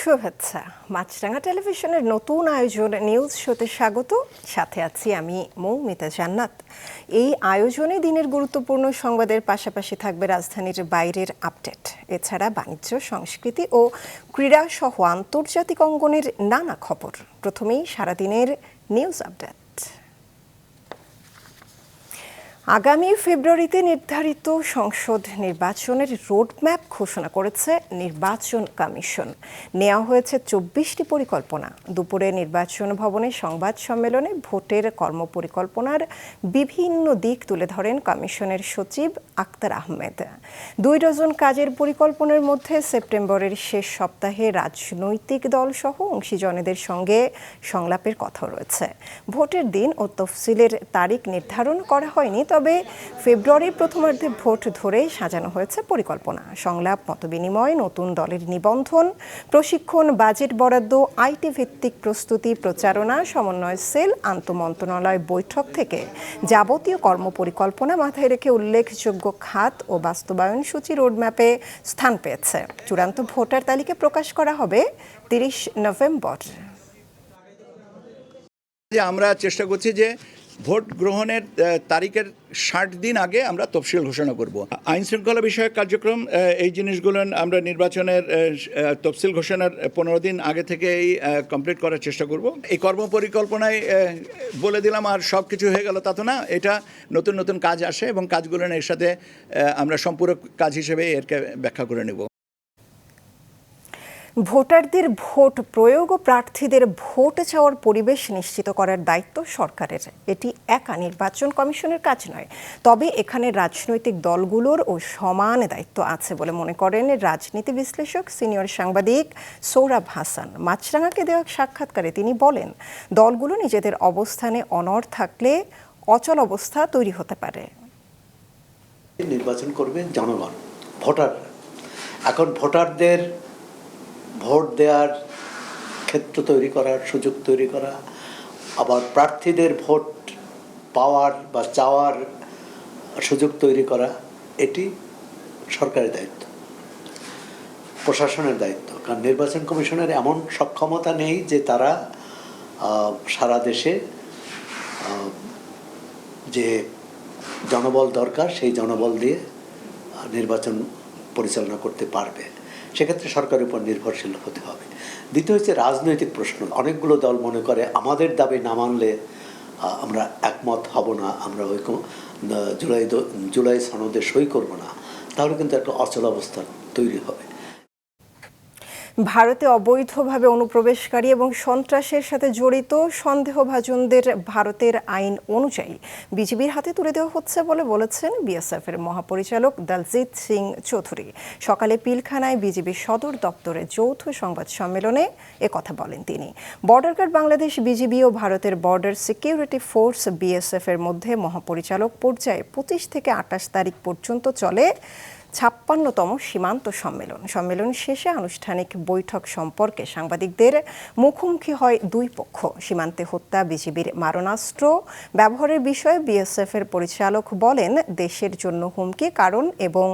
শুভেচ্ছা। মাছরাঙা টেলিভিশনের নতুন আয়োজন নিউজ শোতে স্বাগত। সাথে আছি আমি মৌমিতা জান্নাত। এই আয়োজনে দিনের গুরুত্বপূর্ণ সংবাদের পাশাপাশি থাকবে রাজধানীর বাইরের আপডেট, এছাড়া বাণিজ্য, সংস্কৃতি ও ক্রীড়া সহ আন্তর্জাতিক অঙ্গনের নানা খবর। প্রথমেই সারাদিনের নিউজ আপডেট। আগামী ফেব্রুয়ারিতে নির্ধারিত সংসদ নির্বাচনের রোডম্যাপ ঘোষণা করেছে নির্বাচন কমিশন। নেওয়া হয়েছে ২৪টি পরিকল্পনা। দুপুরে নির্বাচন ভবনে সংবাদ সম্মেলনে ভোটের কর্মপরিকল্পনার বিভিন্ন দিক তুলে ধরেন কমিশনের সচিব আক্তার আহমেদ। ২ ডজন কাজের পরিকল্পনার মধ্যে সেপ্টেম্বরের শেষ সপ্তাহে রাজনৈতিক দলসহ অংশীজনেদের সঙ্গে সংলাপের কথা রয়েছে। ভোটের দিন ও তফসিলের তারিখ নির্ধারণ করা হয়নি, তবে ফেব্রুয়ারির প্রথমার্ধে ভোট ধরে সাজানো হয়েছে পরিকল্পনা। সংলাপ, মতবিনিময়, নতুন দলের নিবন্ধন, প্রশিক্ষণ, বাজেট বরাদ্দ, আইটি ভিত্তিক প্রস্তুতি, প্রচারণা, সমন্বয় সেল, আন্তঃমন্ত্রণালয় বৈঠক থেকে যাবতীয় কর্মপরিকল্পনা মাথায় রেখে উল্লেখযোগ্য খাত ও বাস্তবায়ন সূচি রোডম্যাপে স্থান পেয়েছে। চূড়ান্ত ভোটার তালিকা প্রকাশ করা হবে ৩০ নভেম্বর। আমরা চেষ্টা করছি যে ভোট গ্রহণের তারিখের ৬০ দিন আগে আমরা তফসিল ঘোষণা করব। আইন শৃঙ্খলা বিষয়ক কার্যক্রম, এই জিনিসগুলো আমরা নির্বাচনের তফসিল ঘোষণার ১৫ দিন আগে থেকেই কমপ্লিট করার চেষ্টা করব। এই কর্মপরিকল্পনায় বলে দিলাম আর সব কিছু হয়ে গেল তা তো না। এটা নতুন নতুন কাজ আসে এবং কাজগুলো এর সাথে আমরা সম্পূরক কাজ হিসেবে এরকে ব্যাখ্যা করে নেব। ভোটারদের ভোট প্রয়োগ ও প্রার্থীদের ভোট চাওয়ার পরিবেশ নিশ্চিত করার দায়িত্ব সরকারের। এটি একা নির্বাচন কমিশনের কাজ নয়, তবে এখানে রাজনৈতিক দলগুলোর ও সমান দায়িত্ব আছে বলে মনে করেন রাজনীতি বিশ্লেষক সিনিয়র সাংবাদিক সৌরভ হাসান। মাছরাঙাকে দেওয়া সাক্ষাৎকারে তিনি বলেন, দলগুলো নিজেদের অবস্থানে অনড় থাকলে অচল অবস্থা তৈরি হতে পারে। নির্বাচন করবে জনগণ, ভোটার। এখন ভোটারদের ভোট দেওয়ার ক্ষেত্র তৈরি করার, সুযোগ তৈরি করা, আবার প্রার্থীদের ভোট পাওয়ার বা চাওয়ার সুযোগ তৈরি করা, এটি সরকারের দায়িত্ব, প্রশাসনের দায়িত্ব। কারণ নির্বাচন কমিশনের এমন সক্ষমতা নেই যে তারা সারা দেশে যে জনবল দরকার সেই জনবল দিয়ে নির্বাচন পরিচালনা করতে পারবে। সেক্ষেত্রে সরকারের উপর নির্ভরশীল হতে হবে। দ্বিতীয় হচ্ছে রাজনৈতিক প্রশ্ন। অনেকগুলো দল মনে করে আমাদের দাবি না মানলে আমরা একমত হব না, আমরা ওই জুলাই সনদে সই করব না, তাহলে কিন্তু একটা অচল অবস্থা তৈরি হবে। ভারতে অবৈধভাবে অনুপ্রবেশকারী এবং সন্ত্রাসের সাথে জড়িত সন্দেহভাজনদের ভারতের আইন অনুযায়ী বিজিবির হাতে তুলে দেওয়া হচ্ছে বলে বলেছেন বিএসএফের মহাপরিচালক দলজিৎ সিং চৌধুরী। সকালে পিলখানায় বিজিবির সদর দপ্তরে যৌথ সংবাদ সম্মেলনে একথা বলেন তিনি। বর্ডার গার্ড বাংলাদেশ বিজিবি ও ভারতের বর্ডার সিকিউরিটি ফোর্স বিএসএফের মধ্যে মহাপরিচালক পর্যায়ে ২৫ থেকে ২৮ তারিখ পর্যন্ত চলে ৫৬তম সীমান্ত সম্মেলন। সম্মেলন শেষে আনুষ্ঠানিক বৈঠক সম্পর্কে সাংবাদিকদের মুখোমুখি হয় দুই পক্ষ। সীমান্তে হত্যা, বিজিবির মারণাস্ত্র ব্যবহারের বিষয়ে বিএসএফের পরিচালক বলেন, দেশের জন্য হুমকি কারণ এবং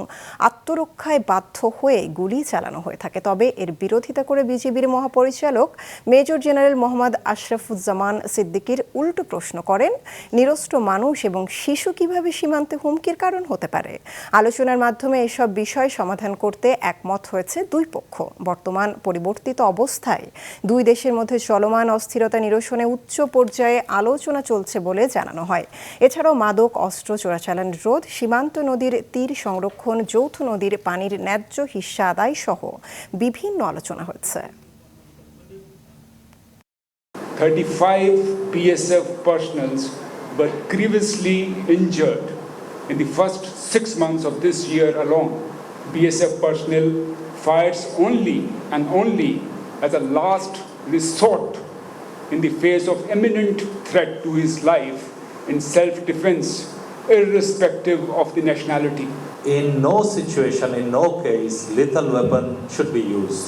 আত্মরক্ষায় বাধ্য হয়ে গুলি চালানো হয়ে থাকে। তবে এর বিরোধিতা করে বিজিবির মহাপরিচালক মেজর জেনারেল মোহাম্মদ আশরাফুজ্জামান সিদ্দিকীর উল্টো প্রশ্ন করেন, নিরস্ত্র মানুষ এবং শিশু কিভাবে সীমান্তে হুমকির কারণ হতে পারে। আলোচনার মাধ্যমে এসব বিষয় সমাধান করতে একমত হয়েছে দুই পক্ষ। বর্তমান পরিবর্তিত অবস্থায় দুই দেশের মধ্যে চলমান অস্থিরতা নিরসনে উচ্চ পর্যায়ে আলোচনা চলছে বলে জানানো হয়। এছাড়াও মাদক অস্ত্র চোরাচালান রোধ, সীমান্ত নদীর তীর সংরক্ষণ, যৌথ নদীর পানির ন্যায্য হিস্সা আদায় সহ বিভিন্ন আলোচনা হয়েছে। 35 BSF personnel were grievously injured in the first 6 months of this year alone. BSF personnel fires only and only as a last resort in the face of imminent threat to his life in self-defense, irrespective of the nationality. In no situation, in no case, lethal weapon should be used,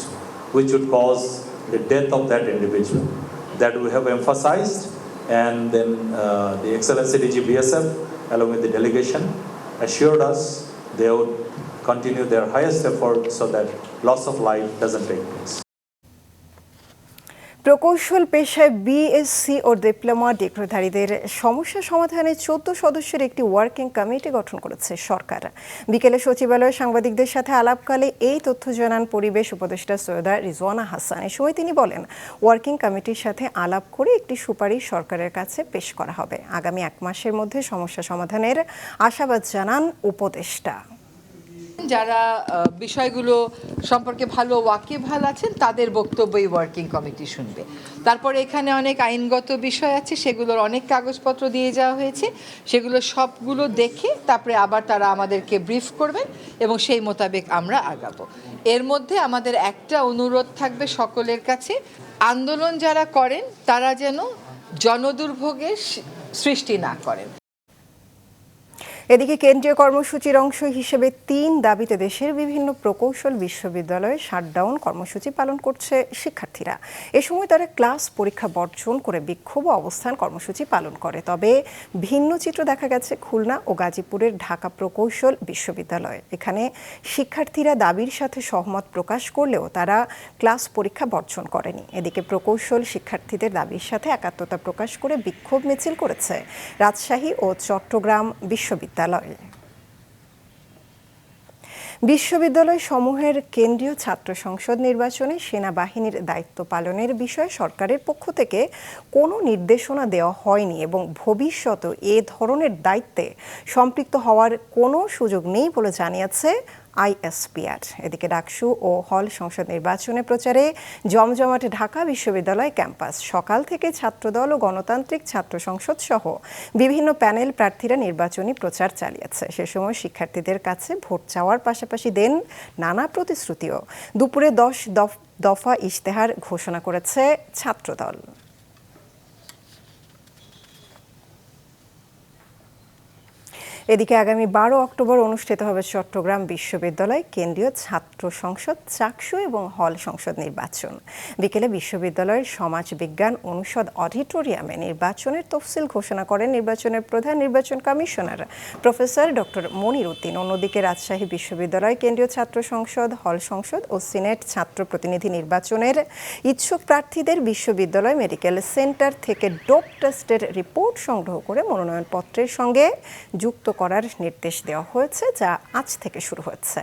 which would cause the death of that individual. That we have emphasized, and then the Excellency DG BSF along with the delegation assured us they would continue their highest effort so that loss of life doesn't take place. প্রকৌশল পেশায় BSc ও diploma ডিগ্রিধারীদের সমস্যা সমাধানে 14 সদস্যের একটি working committee গঠন করেছে সরকার। বিকেলে সচিবালয়ে সাংবাদিকদের সাথে আলাপকালে এই তথ্য জানান পরিবেশ উপদেষ্টা সৈয়দা রিজওয়ানা হাসান। এ সময় তিনি বলেন, ওয়ার্কিং কমিটির সাথে আলাপ করে একটি সুপারিশ সরকারের কাছে পেশ করা হবে। আগামী 1 মাসের মধ্যে সমস্যা সমাধানের আশাবাদ জানান উপদেষ্টা। যারা বিষয়গুলো সম্পর্কে ভালো ওয়াকিবহাল আছেন তাদের বক্তব্য এই ওয়ার্কিং কমিটি শুনবে। তারপরে এখানে অনেক আইনগত বিষয় আছে, সেগুলোর অনেক কাগজপত্র দিয়ে যাওয়া হয়েছে, সেগুলো সবগুলো দেখে তারপরে আবার তারা আমাদেরকে ব্রিফ করবেন এবং সেই মোতাবেক আমরা আগাবো। এর মধ্যে আমাদের একটা অনুরোধ থাকবে সকলের কাছে, আন্দোলন যারা করেন তারা যেন জনদুর্ভোগের সৃষ্টি না করেন। এদিকে কেন্দ্রীয় কর্মসূচির অংশ হিসেবে 3 দাবিতে দেশের বিভিন্ন প্রকৌশল বিশ্ববিদ্যালয়ে শাটডাউন কর্মসূচি পালন করছে শিক্ষার্থীরা। এ সময় তারা ক্লাস পরীক্ষা বর্জন করে বিক্ষোভ অবস্থান কর্মসূচি পালন করে। তবে ভিন্ন চিত্র দেখা গেছে খুলনা ও গাজীপুরের ঢাকা প্রকৌশল বিশ্ববিদ্যালয়ে। এখানে শিক্ষার্থীরা দাবির সাথে সহমত প্রকাশ করলেও তারা ক্লাস পরীক্ষা বর্জন করেনি। এদিকে প্রকৌশল শিক্ষার্থীদের দাবির সাথে একাত্মতা প্রকাশ করে বিক্ষোভ মিছিল করেছে রাজশাহী ও চট্টগ্রাম বিশ্ববিদ্যালয়। বিশ্ববিদ্যালয় সমূহের কেন্দ্রীয় ছাত্র সংসদ নির্বাচনে সেনাবাহিনীর দায়িত্ব পালনের বিষয়ে সরকারের পক্ষ থেকে কোনো নির্দেশনা দেওয়া হয়নি এবং ভবিষ্যতে এ ধরনের দায়িত্বে সম্পৃক্ত হওয়ার কোনো সুযোগ নেই বলে জানিয়েছে আইএসপিআর। এদিকে ডাকসু ও হল সংসদ নির্বাচনে প্রচারে জমজমাট ঢাকা বিশ্ববিদ্যালয় ক্যাম্পাস। সকাল থেকে ছাত্রদল ও গণতান্ত্রিক ছাত্র সংসদ সহ বিভিন্ন প্যানেল প্রার্থীরা নির্বাচনী প্রচার চালিয়েছে। সে সময় শিক্ষার্থীদের কাছে ভোট চাওয়ার পাশাপাশি দেন নানা প্রতিশ্রুতিও। দুপুরে 10 দফা ইশতেহার ঘোষণা করেছে ছাত্রদল। এদিকে আগামী 12 অক্টোবর অনুষ্ঠিত হবে চট্টগ্রাম বিশ্ববিদ্যালয় কেন্দ্রীয় ছাত্র সংসদ, চাকসু এবং হল সংসদ নির্বাচন। বিকেলে বিশ্ববিদ্যালয়ের সমাজ বিজ্ঞান অনুষদ অডিটোরিয়ামে নির্বাচনের তফসিল ঘোষণা করেন নির্বাচনের প্রধান নির্বাচন কমিশনার প্রফেসর ডক্টর মনির উদ্দিন। অন্যদিকে রাজশাহী বিশ্ববিদ্যালয় কেন্দ্রীয় ছাত্র সংসদ, হল সংসদ ও সিনেট ছাত্র প্রতিনিধি নির্বাচনের ইচ্ছুক প্রার্থীদের বিশ্ববিদ্যালয় মেডিকেল সেন্টার থেকে ডোপ টেস্টের রিপোর্ট সংগ্রহ করে মনোনয়নপত্রের সঙ্গে যুক্ত করার নির্দেশ দেওয়া হয়েছে, যা আজ থেকে শুরু হচ্ছে।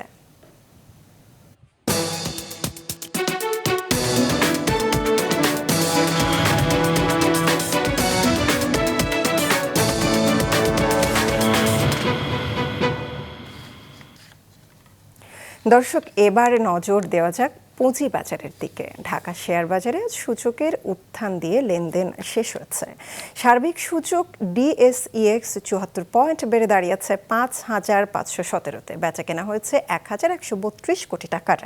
দর্শক, এবার নজর দেওয়া যাক পুঁজিবাজারের দিকে। ঢাকা শেয়ার বাজারে সূচকের উত্থান দিয়ে লেনদেন শেষ হয়েছে। সার্বিক সূচক ডিএসইএক্স 74 পয়েন্ট বেড়ে দাঁড়িয়েছে ৫,৫17-তে। বেচা কেনা হয়েছে 1,132 কোটি টাকার।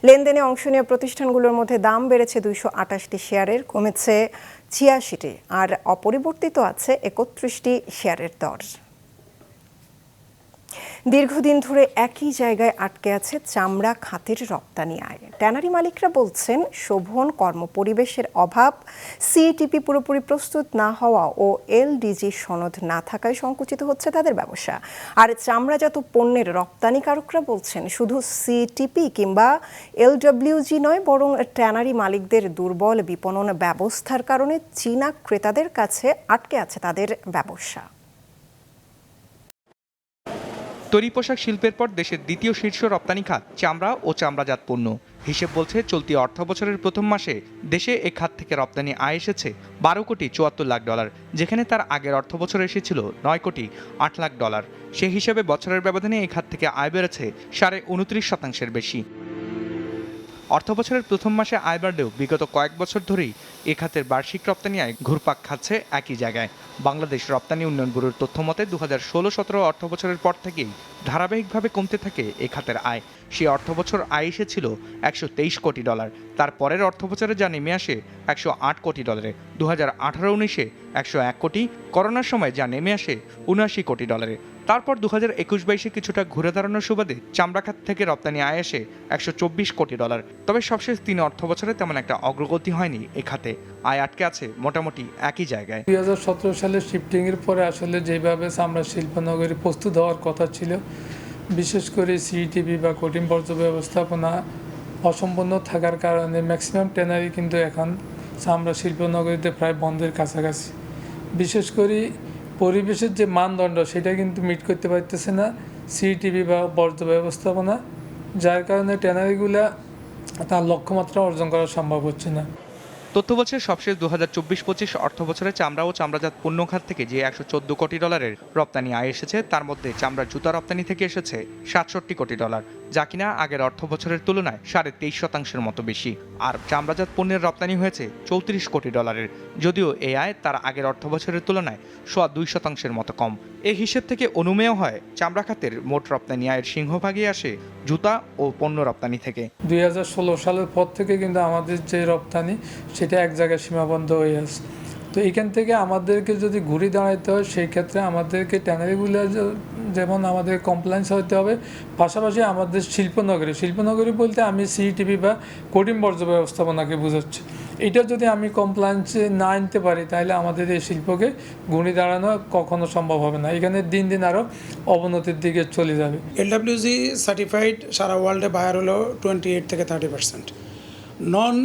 লেনদেনে অংশ নেওয়া প্রতিষ্ঠানগুলোর মধ্যে দাম বেড়েছে 228টি শেয়ারের, কমেছে 86টি, আর অপরিবর্তিত আছে 31টি শেয়ারের দর। দীর্ঘদিন ধরে একই জায়গায় আটকে আছে চামড়া খাতের রপ্তানি আয়। ট্যানারি মালিকরা বলছেন, শোভন কর্মপরিবেশের অভাব, সিইটিপি পুরোপুরি প্রস্তুত না হওয়া ও এলডিজি সনদ না থাকায় সংকুচিত হচ্ছে তাদের ব্যবসা। আর চামড়াজাত পণ্যের রপ্তানিকারকরা বলছেন, শুধু সিইটিপি কিংবা এলডব্লিউজি নয়, বরং ট্যানারি মালিকদের দুর্বল বিপণন ব্যবস্থার কারণে চীনা ক্রেতাদের কাছে আটকে আছে তাদের ব্যবসা। তৈরি পোশাক শিল্পের পর দেশের দ্বিতীয় শীর্ষ রপ্তানি খাত চামড়া ও চামড়াজাত পণ্য। হিসেব বলছে, চলতি অর্থ বছরের প্রথম মাসে দেশে এ খাত থেকে রপ্তানি আয় এসেছে 12 কোটি 74 লাখ ডলার, যেখানে তার আগের অর্থ বছরে এসেছিল 9 কোটি 8 লাখ ডলার। সেই হিসেবে বছরের ব্যবধানে এই খাত থেকে আয় বেড়েছে 29.5% বেশি। অর্থবছরের প্রথম মাসে আয় বাড়লেও বিগত কয়েক বছর ধরেই এ খাতের বার্ষিক রপ্তানি আয় ঘুরপাক খাচ্ছে একই জায়গায়। বাংলাদেশ রপ্তানি উন্নয়ন ব্যুরোর তথ্য মতে 2016-17 অর্থবছরের পর থেকেই ধারাবাহিকভাবে কমতে থাকে এ খাতের আয়। সেই অর্থবছর আয় এসেছিল 123 কোটি ডলার। তার পরের অর্থবছরে যা নেমে আসে 108 কোটি ডলারে, 2018-19-এ 101 কোটি, করোনার সময় যা নেমে আসে 79 কোটি ডলারে। তারপর 2021-22-এ কিছুটা ঘুরে দাঁড়ানোর সুবাদে চামড়া খাত থেকে রপ্তানি আয় আসে 124 কোটি ডলার। তবে সবশেষ 3 অর্থবছরে তেমন একটা অগ্রগতি হয়নি এ খাতে। আয় আটকে আছে মোটামুটি একই জায়গায়। 2017 সালের শিফটিংয়ের পরে আসলে যেভাবে চামড়া শিল্পনগরী প্রস্তুত হওয়ার কথা ছিল, বিশেষ করে সিইটিপি বা কঠিন বর্জ্য ব্যবস্থাপনা অসম্পূর্ণ থাকার কারণে ম্যাক্সিমাম ট্যানারি কিন্তু এখন চামড়া শিল্পনগরীতে প্রায় বন্ধের কাছাকাছি। বিশেষ করে পরিবেশের যে মানদণ্ড সেটা কিন্তু মিট করতে পারতেছে না সিটিবি বা বর্জ্য ব্যবস্থাপনা, যার কারণে ট্যানারিগুলা তার লক্ষ্যমাত্রা অর্জন করা সম্ভব হচ্ছে না। তথ্য বলছে সবশেষ 2024-25 অর্থ বছরে চামড়া ও চামড়াজাত পণ্য খাত থেকে যে $114 কোটি রপ্তানি আয় এসেছে, তার মধ্যে চামড়ার জুতা রপ্তানি থেকে এসেছে $67 কোটি, যা কিনা আগের অর্থ বছরের তুলনায় 23.5% মতো বেশি। আর চামড়াজাত পণ্যের রপ্তানি হয়েছে $34 কোটি, যদিও এই আয় তার আগের অর্থ বছরের তুলনায় 2.2% মতো কম। এই হিসেব থেকে অনুমেয় হয় চামড়া খাতের মোট রপ্তানি আয়ের সিংহভাগই আসে জুতা ও পণ্য রপ্তানি থেকে। 2016 সালের পর থেকে কিন্তু আমাদের যে রপ্তানি সেটা এক জায়গায় সীমাবদ্ধ হয়ে আছে। তো এইখান থেকে আমাদেরকে যদি ঘুরে দাঁড়াইতে হয় সেই ক্ষেত্রে আমাদেরকে ট্যানারিগুলো যেমন আমাদের কমপ্লায়েন্স হতে হবে, পাশাপাশি আমাদের শিল্পনগরী বলতে আমি সিইটিপি বা কঠিন বর্জ্য ব্যবস্থাপনাকে বোঝাচ্ছি। এটা যদি আমি কমপ্লায়েন্সে না আনতে পারি তাহলে আমাদের এই শিল্পকে ঘুরে দাঁড়ানো কখনো সম্ভব হবে না। এখানে দিন দিন আরও অবনতির দিকে চলে যাবে। LWG সার্টিফাইড সারা ওয়ার্ল্ডে বায়ার হলো 28 থেকে 30%। নন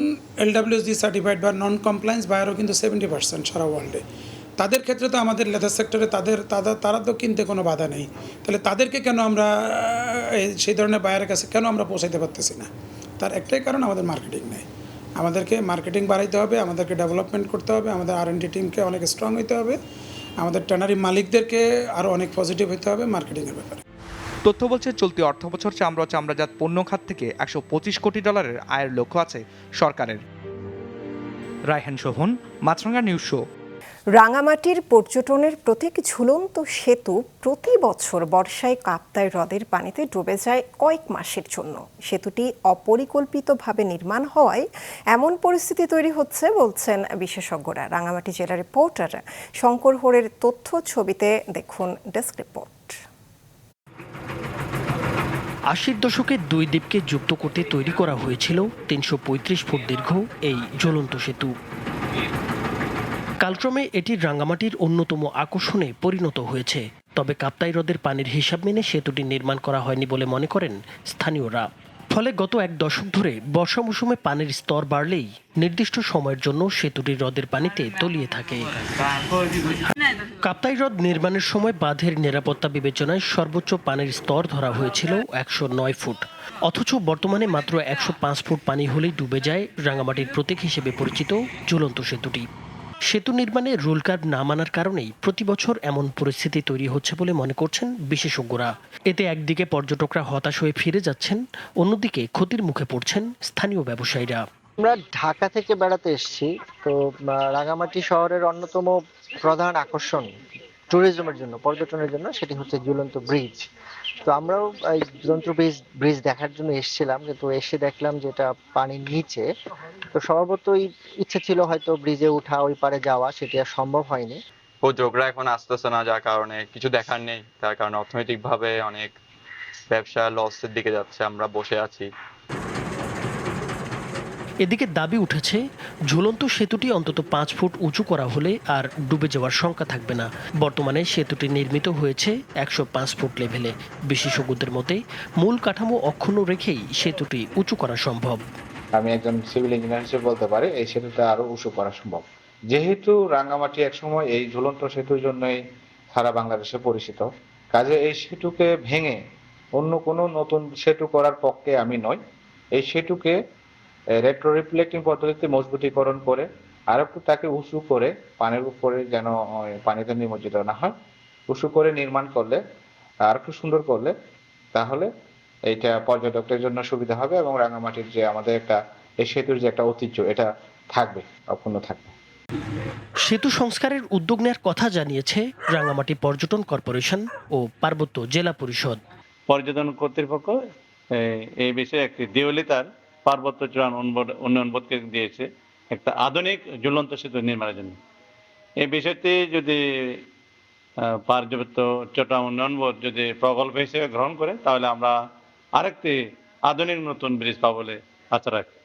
LWG সার্টিফাইড বা নন কমপ্লায়েন্স বায়ারও কিন্তু 70% সারা ওয়ার্ল্ডে। তাদের ক্ষেত্রে তো আমাদের লেদার সেক্টরে তারা তো কিনতে কোনো বাধা নেই, তাহলে তাদেরকে কেন আমরা সেই ধরনের বায়ারের কাছে কেন আমরা পৌঁছাইতে পারতেছি না? তার একটাই কারণ, আমাদের মার্কেটিং নেই। আমাদেরকে মার্কেটিং বাড়াইতে হবে, আমাদেরকে ডেভেলপমেন্ট করতে হবে, আমাদের R&D টিমকে অনেক স্ট্রং হইতে হবে, আমাদের ট্যানারি মালিকদেরকে আরও অনেক পজিটিভ হইতে হবে মার্কেটিংয়ের ব্যাপারে। তথ্য বলছে চলতি অর্থ বছর চামড়া ও চামড়াজাত পণ্য খাত থেকে $125 কোটি আয়ের লক্ষ্য আছে সরকারের। রায়হান শোভন, মাছরাঙা নিউজ শো। রাঙামাটির পর্যটনের প্রতীক ঝুলন্ত সেতু প্রতি বছর বর্ষায় কাপ্তাই হ্রদের পানিতে ডুবে যায় কয়েক মাসের জন্য। সেতুটি অপরিকল্পিতভাবে নির্মাণ হওয়ায় এমন পরিস্থিতি তৈরি হচ্ছে বলছেন বিশেষজ্ঞরা। রাঙামাটি জেলা রিপোর্টার শঙ্কর হোরের তথ্য ছবিতে দেখুন ডেস্ক রিপোর্ট। 80-র দশকে দুই দ্বীপকে যুক্ত করতে তৈরি করা হয়েছিল 335 ফুট দীর্ঘ এই ঝুলন্ত সেতু। কালক্রমে এটি রাঙ্গামাটির অন্যতম আকর্ষণে পরিণত হয়েছে। তবে কাপ্তাই হ্রদের পানির হিসাব মেনে সেতুটি নির্মাণ করা হয়নি বলে মনে করেন স্থানীয়রা। ফলে গত এক দশক ধরে বর্ষা মৌসুমে পানির স্তর বাড়লেই নির্দিষ্ট সময়ের জন্য সেতুটি হ্রদের পানিতে তলিয়ে থাকে। কাপ্তাই হ্রদ নির্মাণের সময় বাঁধের নিরাপত্তা বিবেচনায় সর্বোচ্চ পানির স্তর ধরা হয়েছিল 109 ফুট। অথচ বর্তমানে মাত্র 105 ফুট পানি হলেই ডুবে যায় রাঙ্গামাটির প্রতীক হিসেবে পরিচিত ঝুলন্ত সেতুটি। সেতু নির্মাণে রুল কার্ভ না মানার কারণেই প্রতি বছর এমন পরিস্থিতি তৈরি হচ্ছে বলে মনে করছেন বিশেষজ্ঞরা। এতে একদিকে পর্যটকরা হতাশ হয়ে ফিরে যাচ্ছেন, অন্যদিকে ক্ষতির মুখে পড়ছেন স্থানীয় ব্যবসায়ীরা। আমরা ঢাকা থেকে বেড়াতে এসেছি, তো রাঙামাটি শহরের অন্যতম প্রধান আকর্ষণ ট্যুরিজমের জন্য, পর্যটনের জন্য, সেটি হচ্ছে ঝুলন্ত ব্রিজ। তো আমরাও এই ঝুলন্ত ব্রিজ দেখার জন্য এসেছিলাম, কিন্তু এসে দেখলাম যে এটা পানির নিচে। তো স্বভাবতই ইচ্ছে ছিল হয়তো ব্রিজে উঠা, ওই পারে যাওয়া, সেটি আর সম্ভব হয়নি। পর্যটকরা এখন আসতেছে না, যার কারণে কিছু দেখার নেই, তার কারণে অর্থনৈতিকভাবে অনেক ব্যবসা লসের দিকে যাচ্ছে, আমরা বসে আছি। এদিকে দাবি উঠেছে ঝুলন্ত সেতুটি অন্তত 5 ফুট উঁচু করা হলে আর ডুবে যাওয়ার শঙ্কা থাকবে না। বর্তমানে সেতুটি নির্মিত হয়েছে 105 ফুট লেভেলে। বিশেষজ্ঞদের মতে মূল কাঠামো অক্ষুণ্ণ রেখেই সেতুটি উঁচু করা সম্ভব। আমি একজন সিভিল ইঞ্জিনিয়ার হিসেবে বলতে পারি এই সেতুটা আরো উঁচু করা সম্ভব, যেহেতু রাঙ্গামাটি একসময় এই ঝুলন্ত সেতুর জন্যই সারা বাংলাদেশে পরিচিত। কাজে এই সেতুকে ভেঙে অন্য কোনো নতুন সেতু করার পক্ষে আমি নই। এই সেতুকে রেট্রো রিফ্লেক্টিং পদ্ধতিতে মজবুতীকরণ করে আর একটু তাকে উঁচু করে পানির উপরে যেন পানিতে নিমজ্জিত না হয়, উঁচু করে নির্মাণ করলে আর একটু সুন্দর করলে তাহলে এইটা পর্যটকদের জন্য সুবিধা হবে এবং রাঙ্গামাটির যে আমাদের একটা এই সেতুর যে একটা ঐতিহ্য এটা থাকবে, অক্ষুণ্ণ থাকবে। সেতু সংস্কারের উদ্যোগ নেওয়ার কথা জানিয়েছে রাঙ্গামাটি পর্যটন কর্পোরেশন ও পার্বত্য জেলা পরিষদ। পর্যটন কর্তৃপক্ষ এই বিষয়ে একটি দেওলিতার পার্বত্য চূড়ান উন্নয়ন বোর্ডকে দিয়েছে একটা আধুনিক ঝুলন্ত সেতু নির্মাণের জন্য। এই বিষয়টি যদি পার্বত্য চট্টগ্রাম উন্নয়ন বোর্ড যদি প্রকল্প হিসেবে গ্রহণ করে তাহলে আমরা আরেকটি আধুনিক নতুন ব্রিজ পাবো বলে আশা রাখি।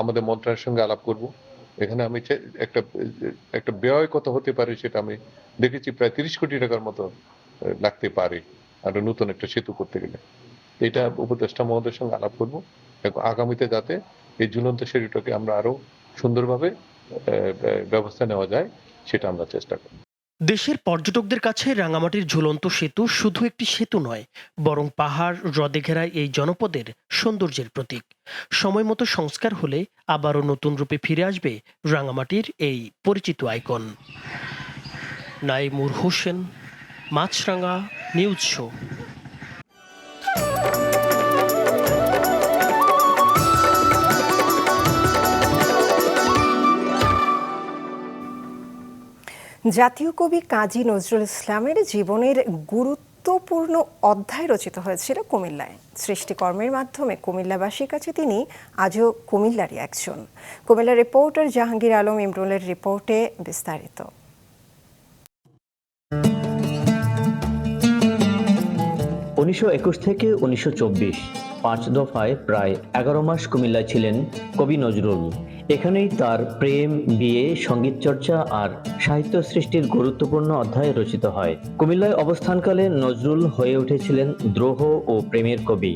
আমাদের মন্ত্রণালয়ের সঙ্গে আলাপ করব। এখানে আমি একটা ব্যয় কত হতে পারে সেটা আমি দেখেছি, প্রায় 30 কোটি টাকার মতো লাগতে পারে আর নতুন একটা সেতু করতে গেলে। এটা উপদেষ্টা মহোদয়ের সঙ্গে আলাপ করব আগামীতে, যাতে এই ঝুলন্ত সেতুটাকে আমরা আরো সুন্দরভাবে ব্যবস্থা নেওয়া যায় সেটা আমরা চেষ্টা করি। দেশের পর্যটকদের কাছে রাঙামাটির ঝুলন্ত সেতু শুধু একটি সেতু নয়, বরং পাহাড় হ্রদে ঘেরা এই জনপদের সৌন্দর্যের প্রতীক। সময় মতো সংস্কার হলে আবারও নতুন রূপে ফিরে আসবে রাঙামাটির এই পরিচিত আইকন। নাইমুর হোসেন, মাছরাঙা, নিউজ শো। জাতীয় কবি কাজী নজরুল ইসলামের জীবনের গুরুত্বপূর্ণ অধ্যায় রচিত হয়েছিল কুমিল্লায়। সৃষ্টিকর্মের মাধ্যমে কুমিল্লাবাসীর কাছে তিনি আজও কুমিল্লারই একজন। কুমিল্লার রিপোর্টার জাহাঙ্গীর আলম ইমরুলের রিপোর্টে বিস্তারিত। 1921 থেকে 1924 5 দফায় প্রায় 11 মাস কুমিল্লায় ছিলেন কবি নজরুল। এখানেই তার প্রেম, বিয়ে, সঙ্গীত চর্চা আর সাহিত্য সৃষ্টির গুরুত্বপূর্ণ অধ্যায় রচিত হয়। কুমিল্লায় অবস্থানকালে নজরুল হয়ে উঠেছিলেন দ্রোহ ও প্রেমের কবি।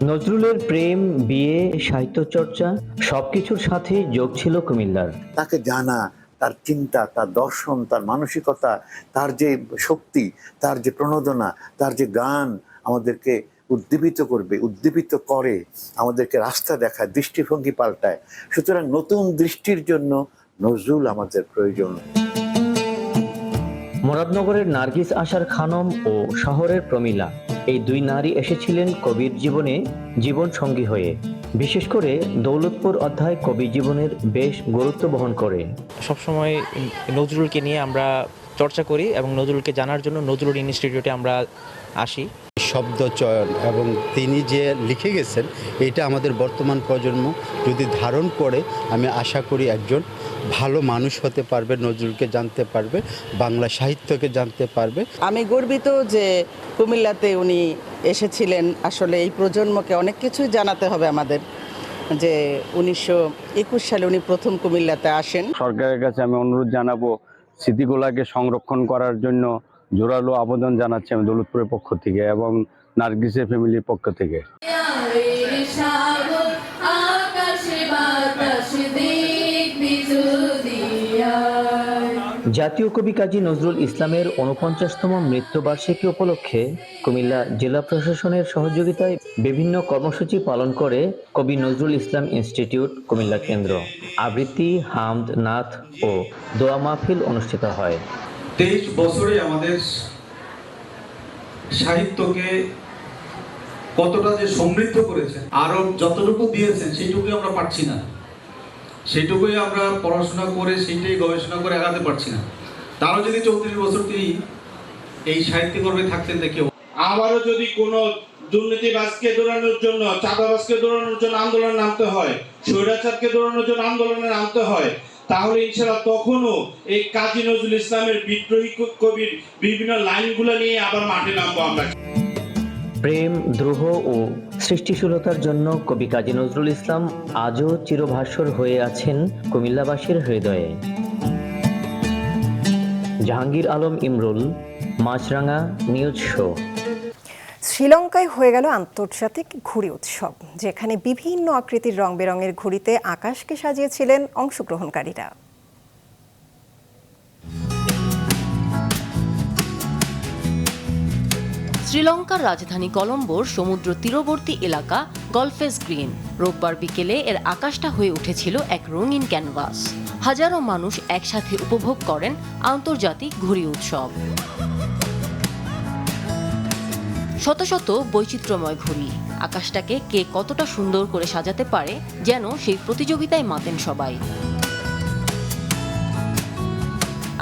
নজরুলের প্রেম, বিয়ে, সাহিত্য চর্চা সবকিছুর সাথে যোগ ছিল কুমিল্লার। তাকে জানা, তার চিন্তা, তার দর্শন, তার মানসিকতা, তার যে শক্তি, তার যে প্রণোদনা, তার যে গান আমাদেরকে উদ্দীপিত করে, আমাদেরকে রাস্তা দেখায়, দৃষ্টিভঙ্গি পাল্টায়। সুতরাং নতুন দৃষ্টির জন্য নজরুল আমাদের প্রয়োজন। মুরাদনগরের নার্গিস আশার খানম ও শহরের প্রমিলা, এই দুই নারী এসেছিলেন কবির জীবনে জীবন সঙ্গী হয়ে। বিশেষ করে দৌলতপুর অধ্যায় কবি জীবনের বেশ গুরুত্ব বহন করে। সবসময় নজরুলকে নিয়ে আমরা চর্চা করি এবং নজরুলকে জানার জন্য নজরুল ইনস্টিটিউটে আমরা আসি। শব্দ চয়ন এবং তিনি যে লিখে গেছেন এটা আমাদের বর্তমান প্রজন্ম যদি ধারণ করে, আমি আশা করি একজন ভালো মানুষ হতে পারবে, নজরুলকে জানতে পারবে, বাংলা সাহিত্যকে জানতে পারবে। আমি গর্বিত যে কুমিল্লাতে উনি এসেছিলেন। আসলে এই প্রজন্মকে অনেক কিছুই জানাতে হবে আমাদের, যে 1921 সালে উনি প্রথম কুমিল্লাতে আসেন। সরকারের কাছে আমি অনুরোধ জানাবো স্মৃতিগুলাকে সংরক্ষণ করার জন্য জোরালো আবেদন জানাচ্ছি আমি দৌলতপুরের পক্ষ থেকে এবং নার্গিসের ফ্যামিলির পক্ষ থেকে। জাতীয় কবি কাজী নজরুল ইসলামের 49তম মৃত্যুবার্ষিকী উপলক্ষে কুমিল্লা জেলা প্রশাসনের সহযোগিতায় বিভিন্ন কর্মসূচি পালন করে কবি নজরুল ইসলাম ইনস্টিটিউট কুমিল্লা কেন্দ্র। আবৃত্তি, হামদ, নাথ ও দোয়া মাহফিল অনুষ্ঠিত হয়। 23 বছরে আমাদের সাহিত্যকে কতটা যে সমৃদ্ধ করেছেন, আরো যতটুকু দিয়েছেন সেইটুকুই আমরা পাচ্ছি না, সেইটুকুই আমরা পড়াশোনা করে সেইটাই গবেষণা করে আগাতে পারছি না। তারও যদি 34 বছর তিনি এই সাহিত্য কর্মে থাকতেন দেখে আবারও যদি কোনো দুর্নীতিবাজকে দৌড়ানোর জন্য, চাঁদাবাজকে দৌড়ানোর জন্য আন্দোলন নামতে হয়, স্বৈরাচারকে দৌড়ানোর জন্য আন্দোলনে নামতে হয়, তাহলে ইনশাআল্লাহ তখনও এই কাজী নজরুল ইসলামের বিদ্রোহী কবির বিভিন্ন লাইনগুলো নিয়ে আবার মাঠে নামবো আমরা। প্রেম, দ্রোহ ও সৃষ্টিশীলতার জন্য কবি কাজী নজরুল ইসলাম আজও চিরভাস্বর হয়ে আছেন কুমিল্লাবাসীর হৃদয়ে। জাহাঙ্গীর আলম ইমরুল, মাছরাঙা, নিউজ শো। শ্রীলঙ্কায় হয়ে গেল আন্তর্জাতিক ঘুড়ি উৎসব, যেখানে বিভিন্ন আকৃতির রং বেরঙের ঘুড়িতে আকাশকে সাজিয়েছিলেন অংশগ্রহণকারীরা। শ্রীলঙ্কার রাজধানী কলম্বোর সমুদ্র তীরবর্তী এলাকা গলফেস গ্রিন রোববার বিকেলে এর আকাশটা হয়ে উঠেছিল এক রঙিন ক্যানভাস। হাজারো মানুষ একসাথে উপভোগ করেন আন্তর্জাতিক ঘুড়ি উৎসব। শত শত বৈচিত্র্যময় ঘুড়ি, আকাশটাকে কে কতটা সুন্দর করে সাজাতে পারে যেন সেই প্রতিযোগিতায় মাতেন সবাই।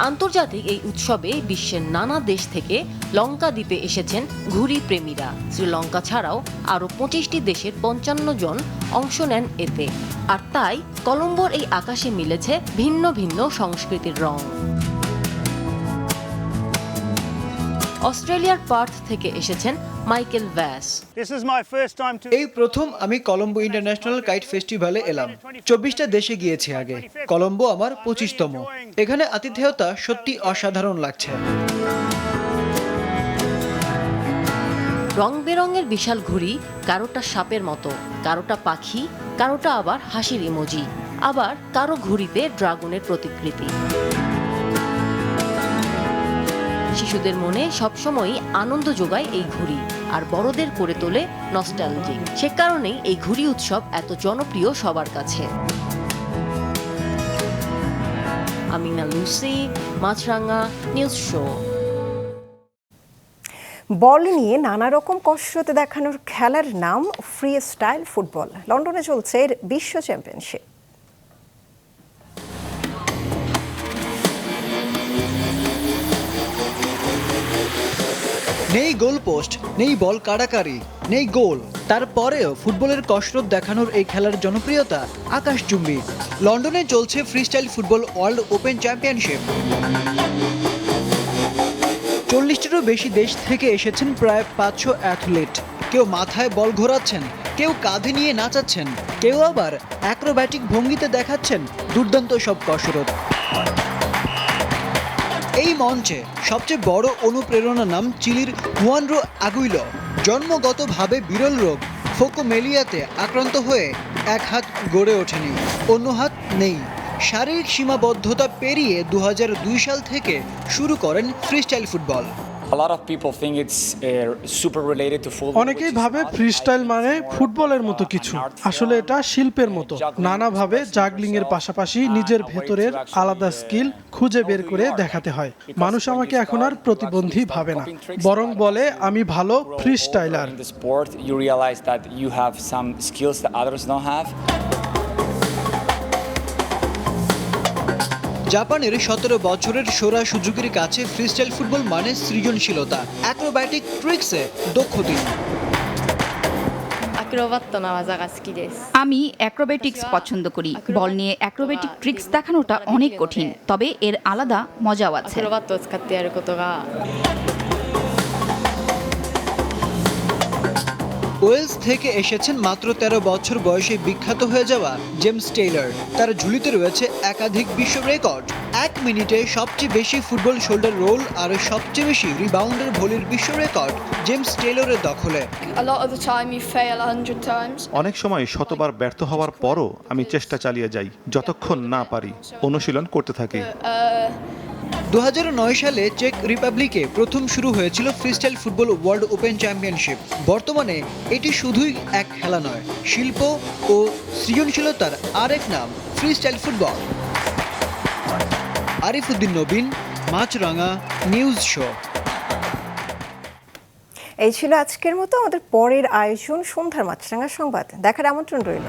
আন্তর্জাতিক এই উৎসবে বিশ্বের নানা দেশ থেকে লঙ্কা দ্বীপে এসেছেন ঘুড়ি প্রেমীরা। শ্রীলঙ্কা ছাড়াও আরও 25টি দেশের 55 জন অংশ নেন এতে। আর তাই কলম্বোর এই আকাশে মিলেছে ভিন্ন ভিন্ন সংস্কৃতির রং। অস্ট্রেলিয়ার পার্থ থেকে এসেছেন মাইকেল ভ্যাস। এই প্রথম আমি কলম্বো ইন্টারন্যাশনাল কাইট ফেস্টিভ্যালে এলাম। 24টা দেশে গিয়েছি আগে, কলম্বো আমার 25তম। এখানে আতিথেয়তা সত্যি অসাধারণ লাগছে। রং বেরঙের বিশাল ঘুড়ি, কারোটা সাপের মতো, কারোটা পাখি, কারোটা আবার হাসির ইমোজি। আবার কারো ঘুড়িতে ড্রাগনের প্রতিকৃতি। শিশুদের মনে সবসময়ই আনন্দ যোগায় এই ঘুড়ি, আর বড়দের করে তোলে নস্টালজিক। সে কারণেই এই ঘুড়ি উৎসব এত জনপ্রিয় সবার কাছে। আমিনা লুসি, মাছরাঙা, নিউজ শো। বল নিয়ে নানা রকম কসরত দেখানোর খেলার নাম ফ্রি স্টাইল ফুটবল। লন্ডনে চলছে এর বিশ্ব চ্যাম্পিয়নশিপ। নেই গোল পোস্ট, নেই বল কাড়াকাড়ি, নেই গোল, তারপরেও ফুটবলের কসরত দেখানোর এই খেলার জনপ্রিয়তা আকাশচুম্বী। লন্ডনে চলছে freestyle football world open championship. 40টিরও বেশি দেশ থেকে এসেছেন প্রায় 500 অ্যাথলেট। কেউ মাথায় বল ঘোরাচ্ছেন, কেউ কাঁধে নিয়ে নাচাচ্ছেন, কেউ আবার অ্যাক্রোব্যাটিক ভঙ্গিতে দেখাচ্ছেন দুর্দান্ত সব কসরত। এই মঞ্চে সবচেয়ে বড় অনুপ্রেরণা নাম চিলির হুয়ানরো আগুইলো। জন্মগতভাবে বিরল রোগ ফোকোমেলিয়াতে আক্রান্ত হয়ে এক হাত গড়ে ওঠেনি, অন্য হাত নেই। শারীরিক সীমাবদ্ধতা পেরিয়ে 2002 সাল থেকে শুরু করেন ফ্রিস্টাইল ফুটবল। অনেকেই ভাবে ফ্রিস্টাইল মানে ফুটবলের মতো কিছু, আসলে এটা শিল্পের মতো। নানাভাবে জাগলিং এর পাশাপাশি নিজের ভেতরের আলাদা স্কিল খুঁজে বের করে দেখাতে হয়। মানুষ আমাকে এখন আর প্রতিবন্ধী ভাবে না, বরং বলে আমি ভালো ফ্রিস্টাইলার। জাপানের 17 বছরের সোরা সুজুকির কাছে ফ্রিস্টাইল ফুটবল মানে সৃজনশীলতা, অ্যাক্রোব্যাটিক ট্রিক্সে দক্ষ তিনি। আমি অ্যাক্রোবেটিক্স পছন্দ করি। বল নিয়ে অ্যাক্রোবেটিক ট্রিক্স দেখানোটা অনেক কঠিন, তবে এর আলাদা মজাও আছে। ওয়েলস থেকে এসেছেন মাত্র 13 বছর বয়সে বিখ্যাত হয়ে যাওয়া জেমস টেইলর। তার ঝুলিতে রয়েছে একাধিক বিশ্ব রেকর্ড। 1 মিনিটে সবচেয়ে বেশি ফুটবল শোল্ডার রোল আর সবচেয়ে বেশি রিবাউন্ডের ভলির বিশ্ব রেকর্ড জেমস টেইলরের দখলে। অনেক সময় শতবার ব্যর্থ হওয়ার পরও আমি চেষ্টা চালিয়ে যাই, যতক্ষণ না পারি অনুশীলন করতে থাকি। 2009 সালে চেক রিপাবলিকে প্রথম শুরু হয়েছিল freestyle football world open championship. বর্তমানে এটি শুধুই এক খেলা নয়, শিল্প ও সৃজনশীলতার আরেক নাম ফ্রিস্টাইল ফুটবল। আরিফুদ্দিন নবীন, মাছরাঙা, নিউজ শো। এই ছিল আজকের মতো। আমাদের পরের আয়োজন সন্ধ্যার মাছরাঙা সংবাদ দেখার আমন্ত্রণ রইল।